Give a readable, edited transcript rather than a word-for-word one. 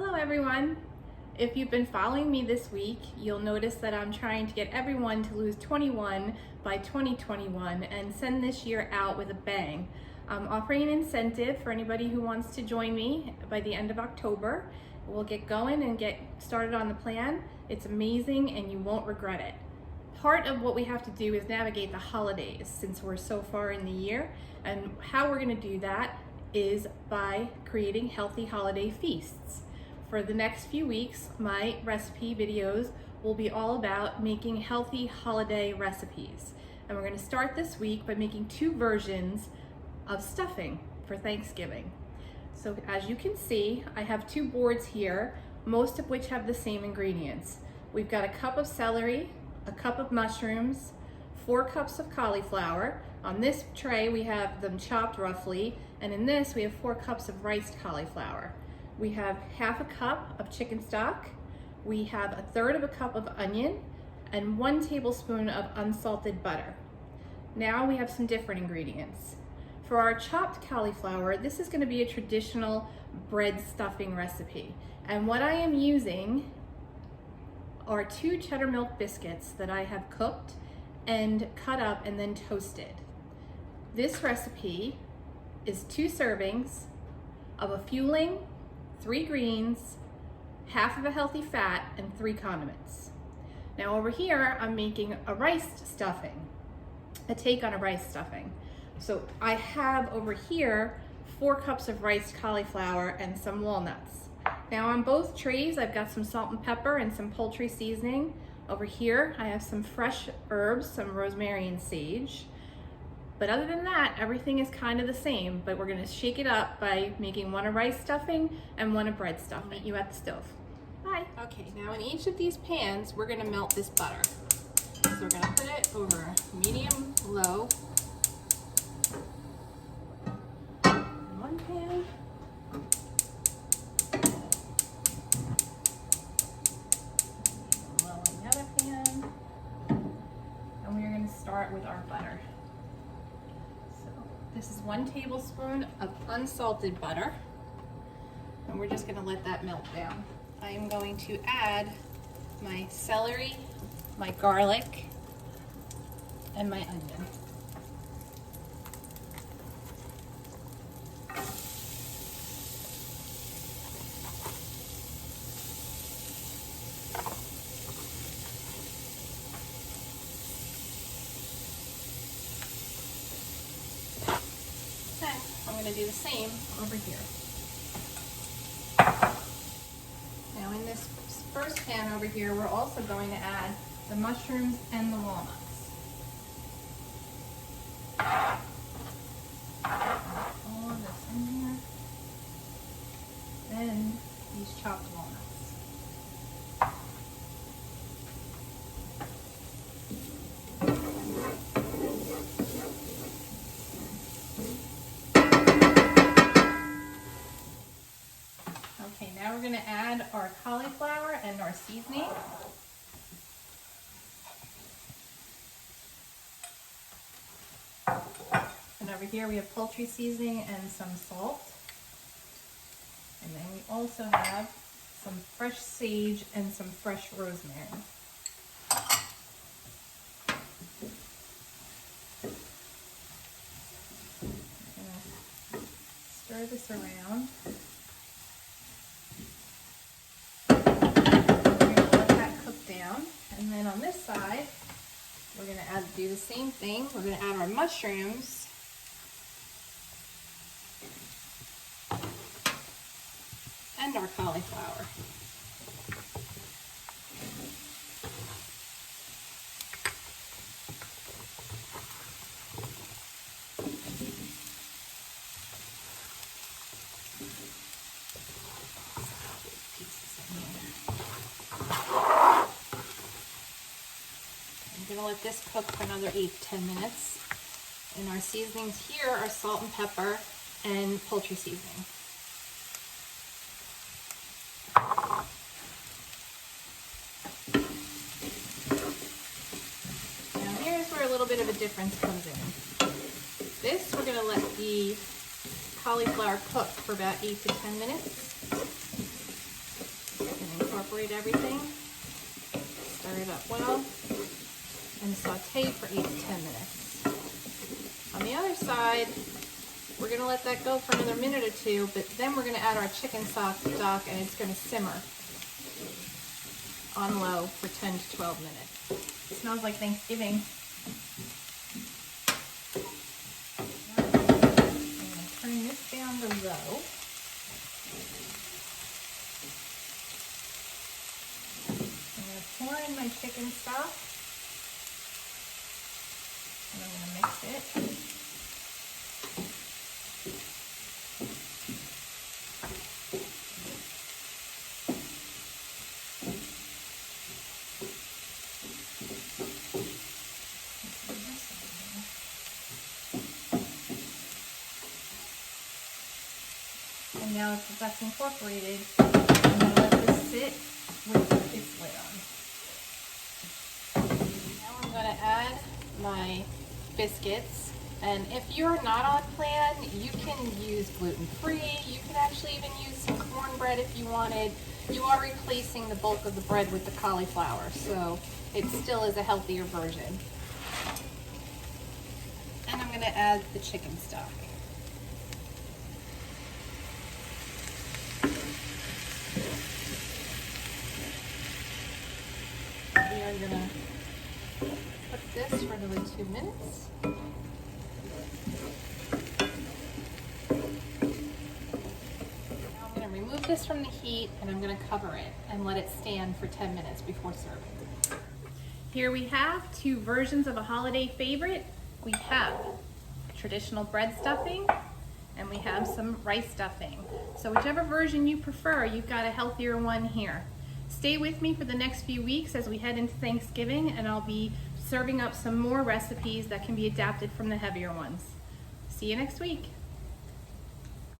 Hello everyone! If you've been following me this week, you'll notice that I'm trying to get everyone to lose 21 by 2021 and send this year out with a bang. I'm offering an incentive for anybody who wants to join me by the end of October. We'll get going and get started on the plan. It's amazing and you won't regret it. Part of what we have to do is navigate the holidays since we're so far in the year, and how we're going to do that is by creating healthy holiday feasts. For the next few weeks, my recipe videos will be all about making healthy holiday recipes. And we're going to start this week by making two versions of stuffing for Thanksgiving. So as you can see, I have two boards here, most of which have the same ingredients. We've got a cup of celery, a cup of mushrooms, 4 cups of cauliflower. On this tray we have them chopped roughly, and in this we have 4 cups of riced cauliflower. We have half a cup of chicken stock, we have 1/3 cup of onion, and 1 tablespoon of unsalted butter. Now we have some different ingredients. For our chopped cauliflower, this is going to be a traditional bread stuffing recipe, and what I am using are 2 cheddar milk biscuits that I have cooked and cut up and then toasted. This recipe is 2 servings of a fueling, 3 greens, half of a healthy fat, and 3 condiments. Now over here, I'm making a rice stuffing, a take on a rice stuffing. So I have over here 4 cups of riced cauliflower and some walnuts. Now on both trays, I've got some salt and pepper and some poultry seasoning. Over here, I have some fresh herbs, some rosemary and sage. But other than that, everything is kind of the same, but we're gonna shake it up by making one a rice stuffing and one a bread stuffing. Meet you at the stove. Bye. Okay, now in each of these pans, we're gonna melt this butter. So we're gonna put it over medium, low. In one pan. Low in the other pan. And we're gonna start with our butter. This is 1 tablespoon of unsalted butter, and we're just going to let that melt down. I am going to add my celery, my garlic, and my onion. I'm going to do the same over here. Now in this first pan over here, we're also going to add the mushrooms and the walnuts. All of this in here. Then these chopped walnuts. Okay, now we're going to add our cauliflower and our seasoning. And over here we have poultry seasoning and some salt. And then we also have some fresh sage and some fresh rosemary. I'm going to stir this around. And then on this side, we're going to do the same thing. We're going to add our mushrooms. And our cauliflower. I'm going to let this cook for another 8 to 10 minutes. And our seasonings here are salt and pepper and poultry seasoning. Now here's where a little bit of a difference comes in. This we're going to let the cauliflower cook for about 8 to 10 minutes. everything. Stir it up well and saute for 8 to 10 minutes. On the other side, we're gonna let that go for another minute or two, but then we're gonna add our chicken stock and it's gonna simmer on low for 10 to 12 minutes. It smells like Thanksgiving. I'm gonna turn this down to low. I'm gonna pour in my chicken stock and I'm gonna mix it. And now that that's incorporated, I'm going to let this sit with its lid on. Now I'm going to add my biscuits. And if you're not on plan, you can use gluten-free. You can actually even use some cornbread if you wanted. You are replacing the bulk of the bread with the cauliflower, so it still is a healthier version. And I'm going to add the chicken stock. We are going to put this for another 2 minutes. Now I'm going to remove this from the heat and I'm going to cover it and let it stand for 10 minutes before serving. Here we have 2 versions of a holiday favorite. We have traditional bread stuffing and we have some rice stuffing. So whichever version you prefer, you've got a healthier one here. Stay with me for the next few weeks as we head into Thanksgiving, and I'll be serving up some more recipes that can be adapted from the heavier ones. See you next week.